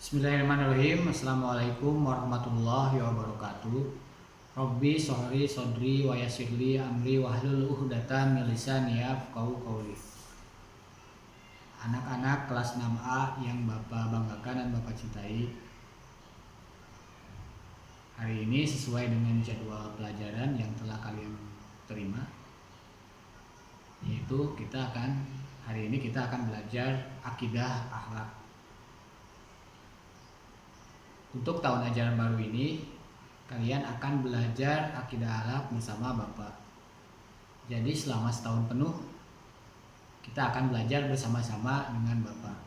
Bismillahirrahmanirrahim. Assalamualaikum warahmatullahi wabarakatuh. Robbi sholli sodri wa yassirli amri wahlul 'uqdatam min lisani yafqahu qawli. Anak-anak kelas 6A yang Bapak banggakan dan Bapak cintai, hari ini sesuai dengan jadwal pelajaran yang telah kalian terima, yaitu hari ini kita akan belajar akidah akhlak. Untuk tahun ajaran baru ini, kalian akan belajar akidah akhlak bersama Bapak. Jadi selama setahun penuh, kita akan belajar bersama-sama dengan Bapak.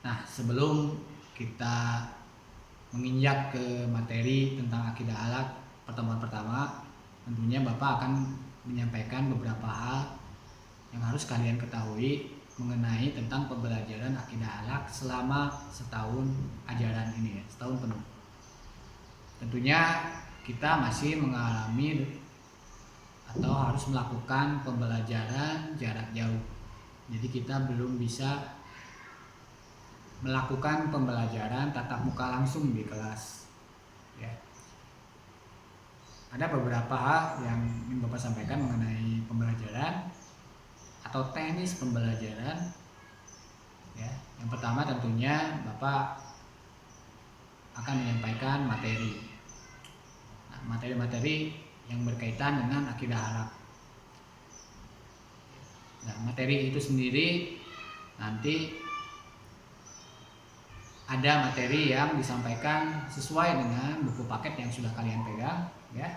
Nah, sebelum kita menginjak ke materi tentang akidah akhlak pertemuan pertama, tentunya Bapak akan menyampaikan beberapa hal yang harus kalian ketahui mengenai tentang pembelajaran akidah akhlak selama setahun ajaran ini, setahun penuh. Tentunya kita masih mengalami atau harus melakukan pembelajaran jarak jauh. Jadi kita belum bisa melakukan pembelajaran tatap muka langsung di kelas. Ya. Ada beberapa hal yang ingin Bapak sampaikan mengenai pembelajaran atau teknis pembelajaran. Ya, yang pertama tentunya Bapak akan menyampaikan materi. Nah, materi-materi yang berkaitan dengan akidah akhlak. Nah, materi itu sendiri nanti ada materi yang disampaikan sesuai dengan buku paket yang sudah kalian pegang, ya.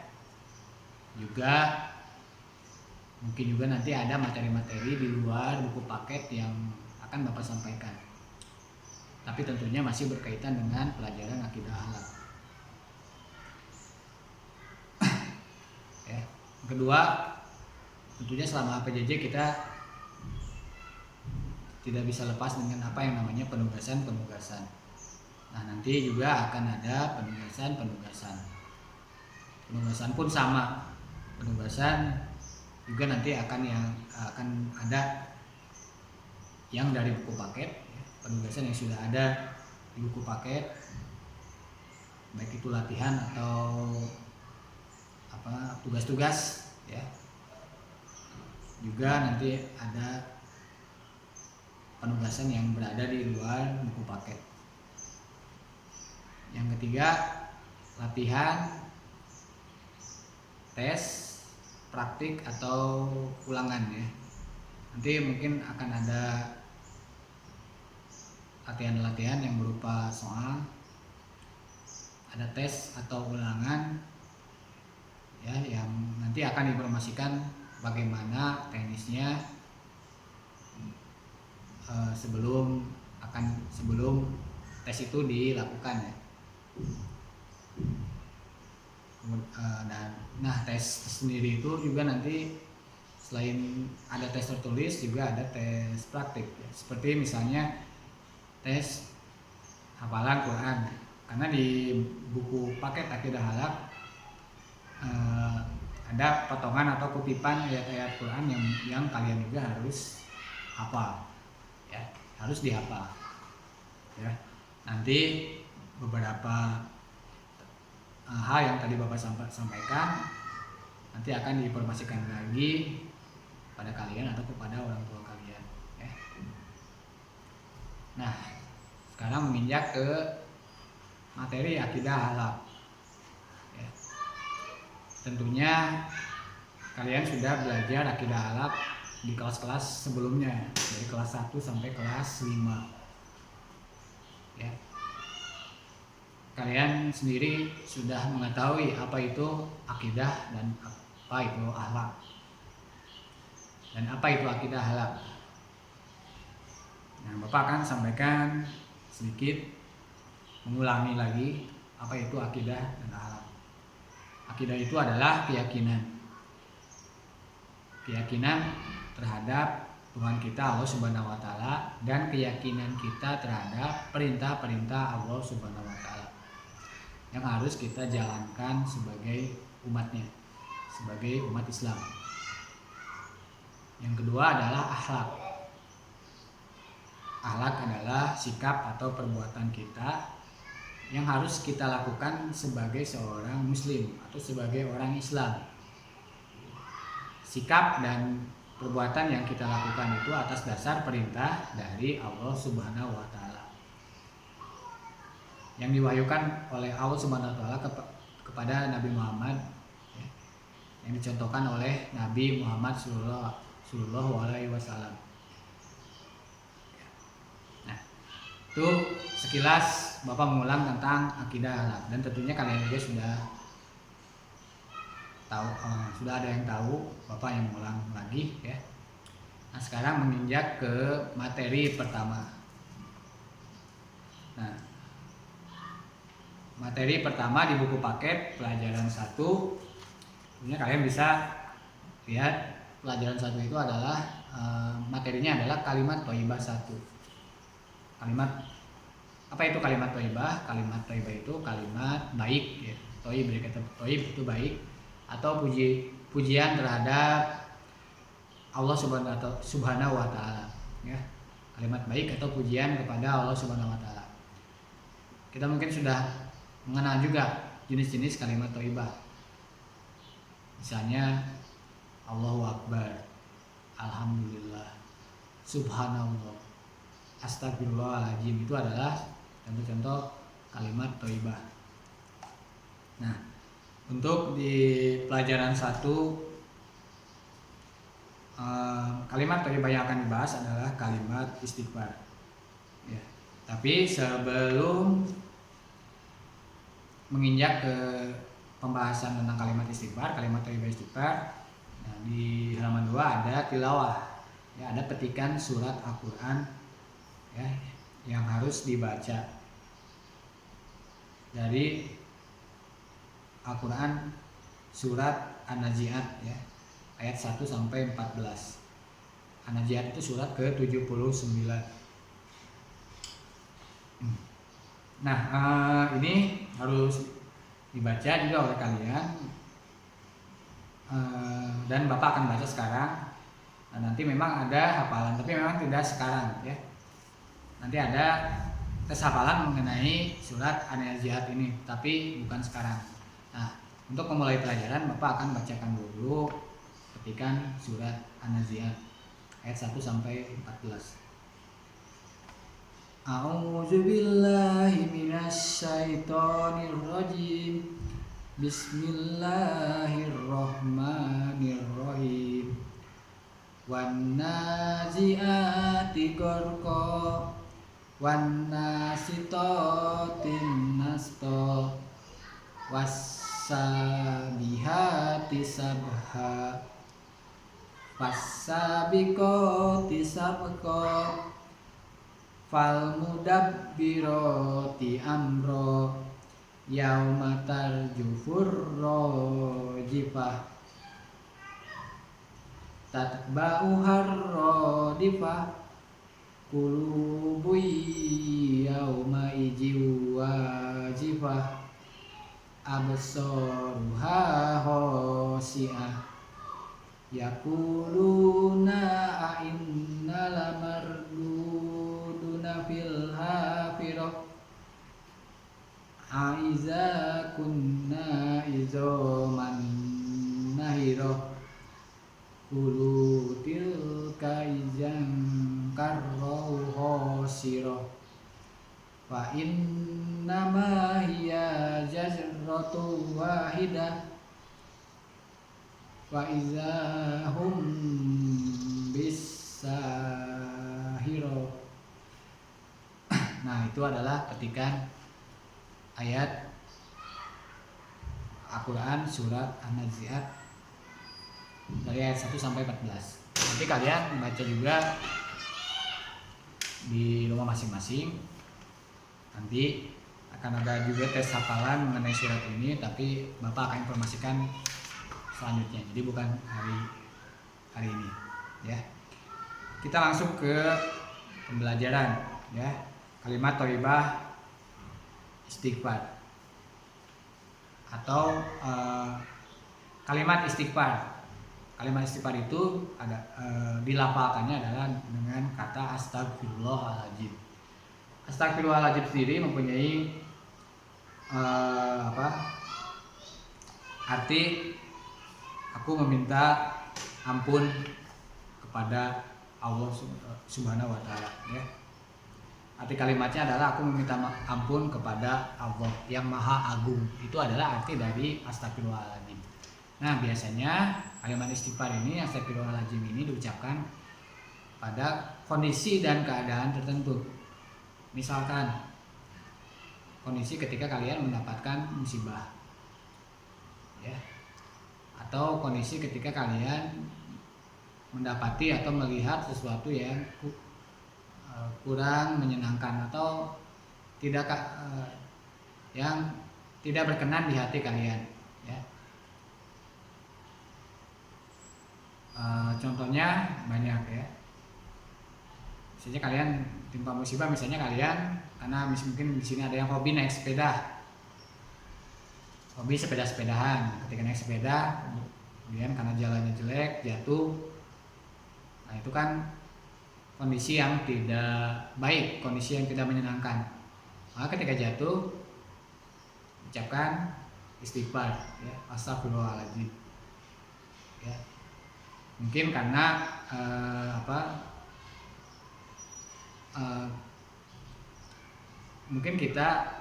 Mungkin juga nanti ada materi-materi di luar buku paket yang akan Bapak sampaikan. Tapi tentunya masih berkaitan dengan pelajaran akidah akhlak. Ya. Kedua, tentunya selama PJJ kita tidak bisa lepas dengan apa yang namanya penugasan-penugasan. Nah, nanti juga akan ada penugasan-penugasan. Penugasan pun sama. Penugasan juga nanti akan ada yang dari buku paket, penugasan yang sudah ada di buku paket, baik itu latihan atau tugas-tugas, ya. Juga nanti ada penugasan yang berada di luar buku paket. Yang ketiga, latihan, tes, praktik atau ulangan, ya. Nanti mungkin akan ada latihan-latihan yang berupa soal, ada tes atau ulangan, ya, yang nanti akan diinformasikan bagaimana teknisnya sebelum tes itu dilakukan, ya. Nah, tes sendiri itu juga nanti selain ada tes tertulis juga ada tes praktik, ya. Seperti misalnya tes hafalan Quran, karena di buku paket akidah akhlak ada potongan atau kutipan ayat-ayat Quran yang kalian juga harus hafal, ya, harus dihafal, ya. Nanti beberapa hal yang tadi Bapak sampaikan nanti akan diinformasikan lagi pada kalian atau kepada orang tua kalian, ya. Nah, sekarang menginjak ke materi akidah akhlak, ya. Tentunya kalian sudah belajar akidah akhlak di kelas-kelas sebelumnya, dari kelas 1 sampai kelas 5, ya. Kalian sendiri sudah mengetahui apa itu akidah dan apa itu akhlak, dan apa itu akidah akhlak. Nah, Bapak akan sampaikan sedikit, mengulangi lagi apa itu akidah dan akhlak. Akidah itu adalah keyakinan terhadap Tuhan kita Allah Subhanahu wa taala dan keyakinan kita terhadap perintah-perintah Allah Subhanahu wa taala yang harus kita jalankan sebagai umatnya, sebagai umat Islam. Yang kedua adalah akhlak. Akhlak adalah sikap atau perbuatan kita yang harus kita lakukan sebagai seorang muslim atau sebagai orang Islam. Sikap dan perbuatan yang kita lakukan itu atas dasar perintah dari Allah Subhanahu wa taala, yang diwahyukan oleh Allah Subhanahu wa taala kepada Nabi Muhammad, ya, yang dicontohkan oleh Nabi Muhammad sallallahu alaihi wasallam. Nah, itu sekilas Bapak mengulang tentang akidah akhlak, dan tentunya kalian juga sudah tahu, sudah ada yang tahu, Bapak yang mengulang lagi ya. Nah, sekarang menginjak ke materi pertama. Nah, materi pertama di buku paket pelajaran 1. Sebenarnya kalian bisa lihat pelajaran 1 itu adalah materinya adalah kalimat thayyibah 1. Kalimat apa itu kalimat thayyibah? Kalimat thayyibah itu kalimat baik ya. Thayyib, dari kata thayyib itu baik atau pujian terhadap Allah Subhanahu wa taala ya. Kalimat baik atau pujian kepada Allah Subhanahu wa taala. Kita mungkin sudah mengenal juga jenis-jenis kalimat thayyibah. Misalnya Allahu Akbar, Alhamdulillah, Subhanallah, Astagfirullahaladzim, itu adalah contoh-contoh kalimat thayyibah. Nah, untuk di pelajaran 1, kalimat thayyibah yang akan dibahas adalah kalimat istighfar ya. Tapi sebelum menginjak ke pembahasan tentang kalimat istighfar, kalimat thayyibah istighfar, nah, di halaman 2 ada tilawah ya, ada petikan surat Al-Quran ya, yang harus dibaca dari Al-Quran surat An-Nazi'at ya, ayat 1 sampai 14. An-Nazi'at itu surat ke-79. Nah, ini harus dibaca juga oleh kalian, dan Bapak akan baca sekarang. Nah, nanti memang ada hafalan, tapi memang tidak sekarang ya. Nanti ada tes hafalan mengenai surat An-Nazi'at ini, tapi bukan sekarang. Nah, untuk memulai pelajaran Bapak akan bacakan dulu petikan surat An-Nazi'at ayat 1 sampai 14. A'udzu billahi minasy syaithanir rajim. Bismillahirrahmanirrahim. Wan nazi'ati gharqa wan nasitatin nasta was-sabihati sabha was-sabiqati sabqa fal mudabbirati amro yauma tarjufur rajifah tatba'uhar radifah qulubu yauma ijiw wajifah absaruha khasi'ah yaquluna a'inna lamarduduna fil hafirah aiza kunna izoman nahirah qulu tilka izan karrau khasirah fa innama hiya jazratu wahidah wa izahum bisahiro. Nah, itu adalah petikan ayat Al-Quran surat An-Nazi'at dari ayat 1 sampai 14. Nanti kalian baca juga di rumah masing-masing. Nanti akan ada juga tes hafalan mengenai surat ini, tapi Bapak akan informasikan selanjutnya. Jadi bukan hari ini ya. Kita langsung ke pembelajaran ya. Kalimat thayyibah istighfar atau kalimat istighfar. Kalimat istighfar itu ada dilafalkannya adalah dengan kata astagfirullahaladzim. Astagfirullahaladzim sendiri mempunyai arti aku meminta ampun kepada Allah Subhanahu wa taala, ya. Arti kalimatnya adalah aku meminta ampun kepada Allah yang Maha Agung. Itu adalah arti dari astagfirullahaladzim. Nah, biasanya kalimat istighfar ini, astagfirullahaladzim ini diucapkan pada kondisi dan keadaan tertentu. Misalkan kondisi ketika kalian mendapatkan musibah, ya, atau kondisi ketika kalian mendapati atau melihat sesuatu yang kurang menyenangkan atau yang tidak berkenan di hati kalian, ya. Contohnya banyak, ya. Misalnya kalian timpa musibah, misalnya kalian karena mungkin di sini ada yang hobi naik sepeda, hobi sepeda-sepedahan. Ketika naik sepeda, kemudian karena jalannya jelek jatuh, nah itu kan kondisi yang tidak baik, kondisi yang tidak menyenangkan. Maka ketika jatuh, ucapkan istighfar, ya, astagfirullahaladzim, ya. Mungkin karena mungkin kita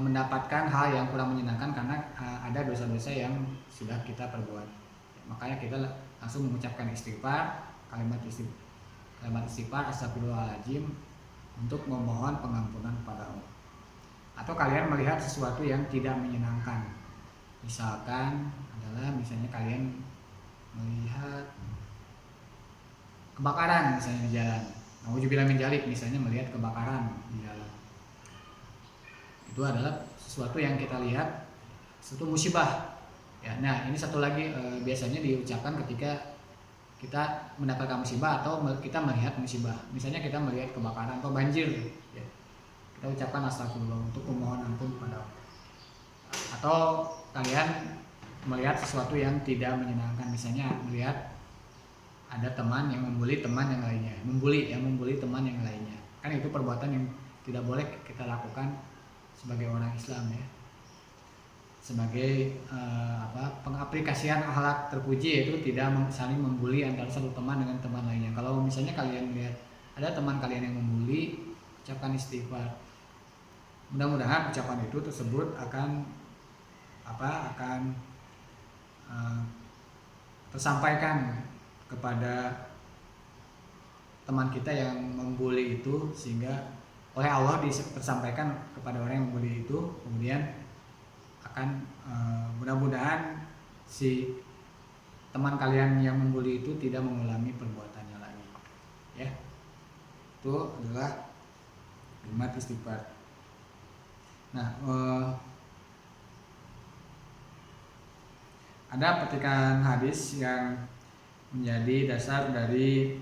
mendapatkan hal yang kurang menyenangkan karena ada dosa-dosa yang sudah kita perbuat, ya, makanya kita langsung mengucapkan istighfar, kalimat istighfar astagfirullahaladzim untuk memohon pengampunan kepada Allah. Atau kalian melihat sesuatu yang tidak menyenangkan, misalkan misalnya kalian melihat kebakaran misalnya di jalan, nauzubillah min dzalik, misalnya melihat kebakaran di jalan, itu adalah sesuatu yang kita lihat, suatu musibah, ya. Nah, ini satu lagi biasanya diucapkan ketika kita mendapatkan musibah atau kita melihat musibah. Misalnya kita melihat kebakaran atau banjir, ya, kita ucapkan astagfirullah untuk memohon ampun kepada Allah. Atau kalian melihat sesuatu yang tidak menyenangkan, misalnya melihat ada teman yang membuli teman yang lainnya, membuli teman yang lainnya, kan itu perbuatan yang tidak boleh kita lakukan sebagai orang Islam, ya. Sebagai pengaplikasian akhlak terpuji, yaitu tidak saling membuli antara satu teman dengan teman lainnya. Kalau misalnya kalian melihat ada teman kalian yang membuli, ucapkan istighfar. Mudah-mudahan ucapan itu tersebut akan tersampaikan kepada teman kita yang membuli itu, sehingga oleh Allah tersampaikan kepada orang yang membuli itu, kemudian akan mudah-mudahan si teman kalian yang membuli itu tidak mengulangi perbuatannya lagi, ya. Itu adalah kalimat istighfar. Nah, ada petikan hadis yang menjadi dasar dari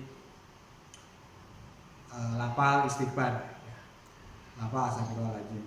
lafal istighfar, lafal astagfirullahaladzim.